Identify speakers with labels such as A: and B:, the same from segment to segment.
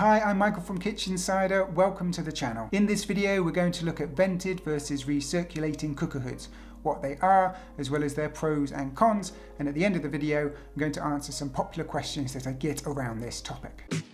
A: Hi, I'm Michael from Kitchinsider. Welcome to the channel. In this video, we're going to look at vented versus recirculating cooker hoods, what they are, as well as their pros and cons. And at the end of the video, I'm going to answer some popular questions that I get around this topic.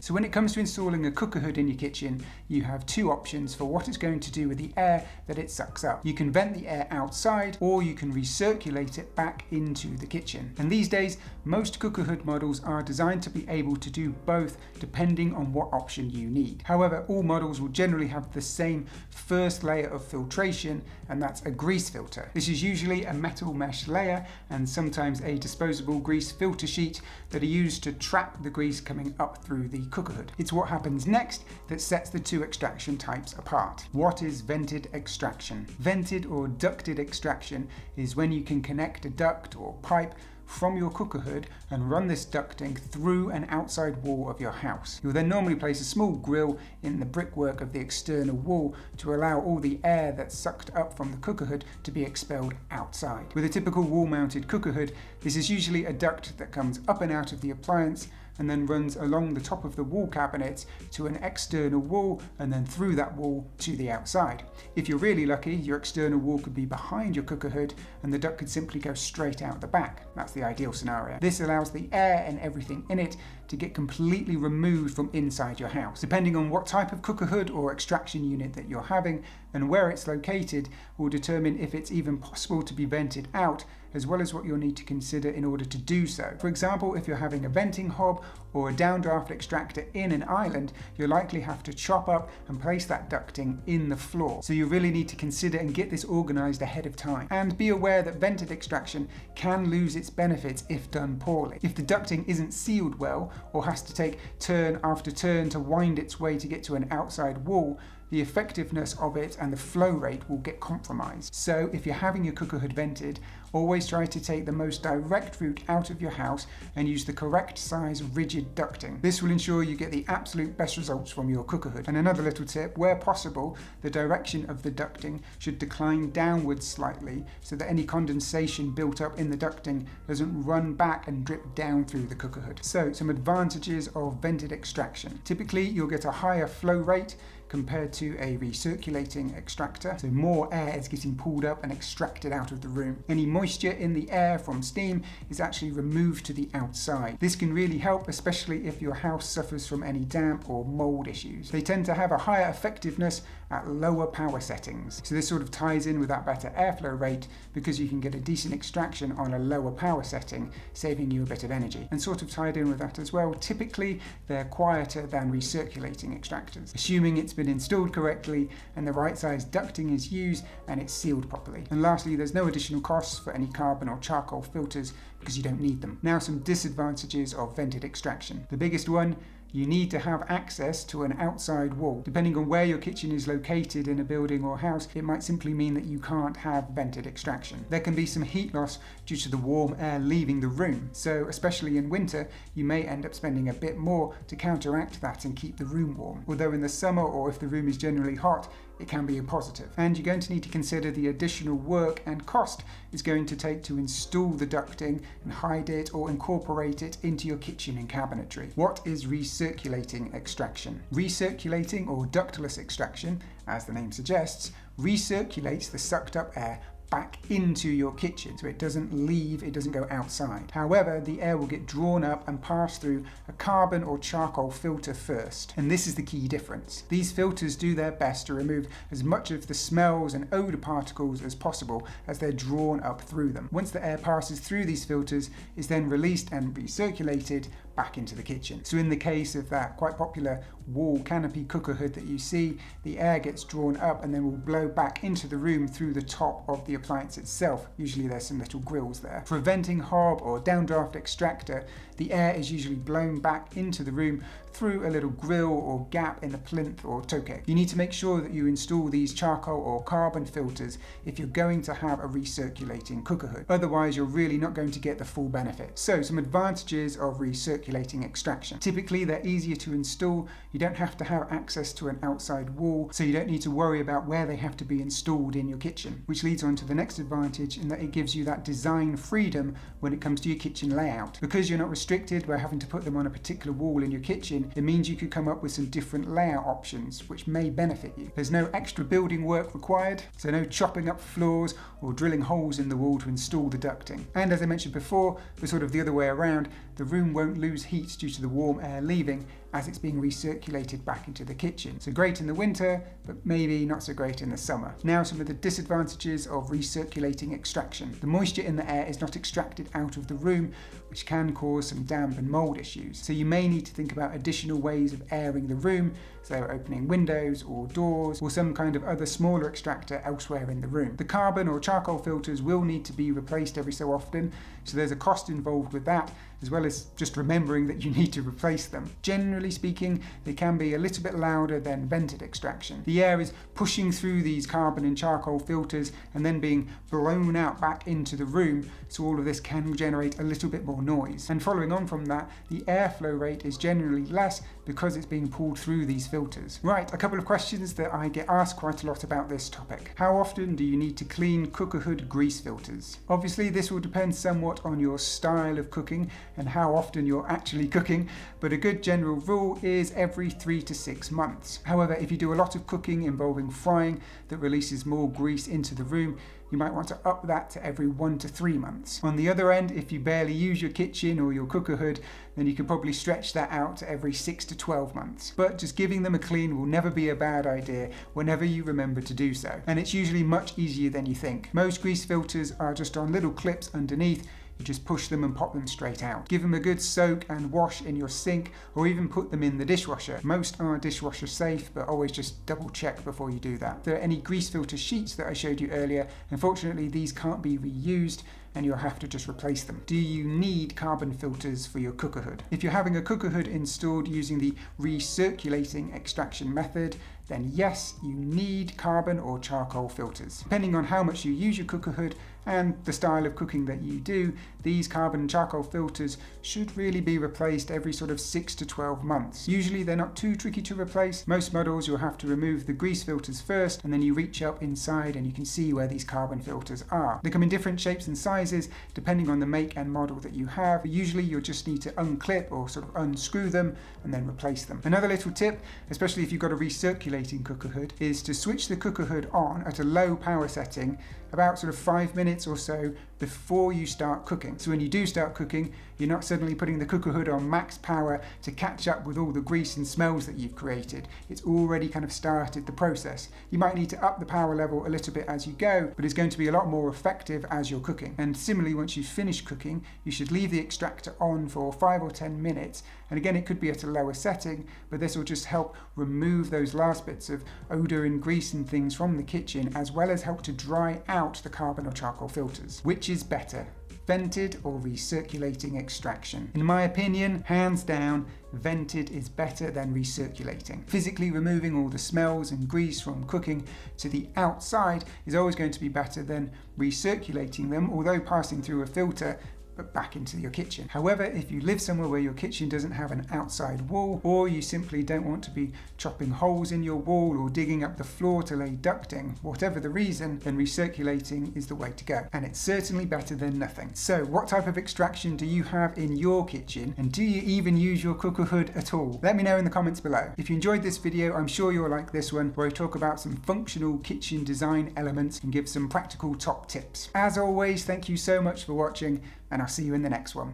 A: So when it comes to installing a cooker hood in your kitchen, you have two options for what it's going to do with the air that it sucks up. You can vent the air outside, or you can recirculate it back into the kitchen. And these days, most cooker hood models are designed to be able to do both depending on what option you need. However, all models will generally have the same first layer of filtration, and that's a grease filter. This is usually a metal mesh layer and sometimes a disposable grease filter sheet that are used to trap the grease coming up through the cooker hood. It's what happens next that sets the two extraction types apart. What is vented extraction? Vented or ducted extraction is when you can connect a duct or pipe from your cooker hood and run this ducting through an outside wall of your house. You'll then normally place a small grill in the brickwork of the external wall to allow all the air that's sucked up from the cooker hood to be expelled outside. With a typical wall-mounted cooker hood, this is usually a duct that comes up and out of the appliance and then runs along the top of the wall cabinet to an external wall and then through that wall to the outside. If you're really lucky, your external wall could be behind your cooker hood and the duct could simply go straight out the back. That's the ideal scenario. This allows the air and everything in it to get completely removed from inside your house. Depending on what type of cooker hood or extraction unit that you're having and where it's located will determine if it's even possible to be vented out, as well as what you'll need to consider in order to do so. For example, if you're having a venting hob or a downdraft extractor in an island, you'll likely have to chop up and place that ducting in the floor. So you really need to consider and get this organized ahead of time. And be aware that vented extraction can lose its benefits if done poorly. If the ducting isn't sealed well or has to take turn after turn to wind its way to get to an outside wall, the effectiveness of it and the flow rate will get compromised. So if you're having your cooker hood vented, always try to take the most direct route out of your house and use the correct size rigid ducting. This will ensure you get the absolute best results from your cooker hood. And another little tip, where possible, the direction of the ducting should decline downwards slightly so that any condensation built up in the ducting doesn't run back and drip down through the cooker hood. So some advantages of vented extraction. Typically, you'll get a higher flow rate compared to a recirculating extractor, so more air is getting pulled up and extracted out of the room. Any moisture in the air from steam is actually removed to the outside. This can really help, especially if your house suffers from any damp or mold issues. They tend to have a higher effectiveness at lower power settings, so this sort of ties in with that better airflow rate because you can get a decent extraction on a lower power setting, saving you a bit of energy. And sort of tied in with that as well, typically they're quieter than recirculating extractors, assuming it's been installed correctly and the right size ducting is used and it's sealed properly. And lastly, there's no additional costs for any carbon or charcoal filters because you don't need them. Now, some disadvantages of vented extraction. The biggest one, you need to have access to an outside wall. Depending on where your kitchen is located in a building or house, it might simply mean that you can't have vented extraction. There can be some heat loss due to the warm air leaving the room. So especially in winter, you may end up spending a bit more to counteract that and keep the room warm. Although in the summer, or if the room is generally hot, it can be a positive. And you're going to need to consider the additional work and cost it's going to take to install the ducting and hide it or incorporate it into your kitchen and cabinetry. What is recirculating extraction? Recirculating or ductless extraction, as the name suggests, recirculates the sucked up air back into your kitchen, so it doesn't leave, it doesn't go outside. However, the air will get drawn up and pass through a carbon or charcoal filter first, and this is the key difference. These filters do their best to remove as much of the smells and odor particles as possible as they're drawn up through them. Once the air passes through these filters, it's then released and recirculated back into the kitchen. So in the case of that quite popular wall canopy cooker hood that you see, the air gets drawn up and then will blow back into the room through the top of the appliance itself. Usually there's some little grills there. For a venting hob or downdraft extractor, the air is usually blown back into the room through a little grill or gap in the plinth or toe keg. You need to make sure that you install these charcoal or carbon filters if you're going to have a recirculating cooker hood. Otherwise, you're really not going to get the full benefit. So some advantages of recirculating extraction. Typically, they're easier to install. You don't have to have access to an outside wall, so you don't need to worry about where they have to be installed in your kitchen, which leads on to the next advantage in that it gives you that design freedom when it comes to your kitchen layout. Because you're not restricted by having to put them on a particular wall in your kitchen, it means you could come up with some different layout options which may benefit you. There's no extra building work required, so no chopping up floors or drilling holes in the wall to install the ducting. And as I mentioned before, the sort of the other way around, the room won't lose heat due to the warm air leaving as it's being recirculated back into the kitchen. So great in the winter, but maybe not so great in the summer. Now some of the disadvantages of recirculating extraction. The moisture in the air is not extracted out of the room, which can cause some damp and mold issues. So you may need to think about additional ways of airing the room, so opening windows or doors or some kind of other smaller extractor elsewhere in the room. The carbon or charcoal filters will need to be replaced every so often, so there's a cost involved with that, as well as just remembering that you need to replace them. Generally speaking, they can be a little bit louder than vented extraction. The air is pushing through these carbon and charcoal filters and then being blown out back into the room, so all of this can generate a little bit more noise. And following on from that, the airflow rate is generally less because it's being pulled through these filters. Right, a couple of questions that I get asked quite a lot about this topic. How often do you need to clean cooker hood grease filters? Obviously, this will depend somewhat on your style of cooking and how often you're actually cooking, but a good general rule is every 3 to 6 months. However, if you do a lot of cooking involving frying that releases more grease into the room, you might want to up that to every 1 to 3 months. On the other end, if you barely use your kitchen or your cooker hood, then you can probably stretch that out to every 6 to 12 months. But just giving them a clean will never be a bad idea whenever you remember to do so. And it's usually much easier than you think. Most grease filters are just on little clips underneath. You just push them and pop them straight out. Give them a good soak and wash in your sink, or even put them in the dishwasher. Most are dishwasher safe, but always just double check before you do that. If there are any grease filter sheets that I showed you earlier, unfortunately these can't be reused, and you'll have to just replace them. Do you need carbon filters for your cooker hood? If you're having a cooker hood installed using the recirculating extraction method, then yes, you need carbon or charcoal filters. Depending on how much you use your cooker hood and the style of cooking that you do, these carbon and charcoal filters should really be replaced every sort of 6 to 12 months. Usually they're not too tricky to replace. Most models you'll have to remove the grease filters first, and then you reach up inside and you can see where these carbon filters are. They come in different shapes and sizes depending on the make and model that you have. But usually you'll just need to unclip or sort of unscrew them and then replace them. Another little tip, especially if you've got a recirculating cooker hood, is to switch the cooker hood on at a low power setting about sort of 5 minutes or so before you start cooking. So when you do start cooking, you're not suddenly putting the cooker hood on max power to catch up with all the grease and smells that you've created. It's already kind of started the process. You might need to up the power level a little bit as you go, but it's going to be a lot more effective as you're cooking. And similarly, once you've finished cooking, you should leave the extractor on for 5 or 10 minutes. And again, it could be at a lower setting, but this will just help remove those last bits of odor and grease and things from the kitchen, as well as help to dry out the carbon or charcoal filters. Which is better, vented or recirculating extraction? In my opinion, hands down, vented is better than recirculating. Physically removing all the smells and grease from cooking to the outside is always going to be better than recirculating them, although passing through a filter but back into your kitchen. However, if you live somewhere where your kitchen doesn't have an outside wall, or you simply don't want to be chopping holes in your wall or digging up the floor to lay ducting, whatever the reason, then recirculating is the way to go. And it's certainly better than nothing. So what type of extraction do you have in your kitchen? And do you even use your cooker hood at all? Let me know in the comments below. If you enjoyed this video, I'm sure you'll like this one, where I talk about some functional kitchen design elements and give some practical top tips. As always, thank you so much for watching, and I'll see you in the next one.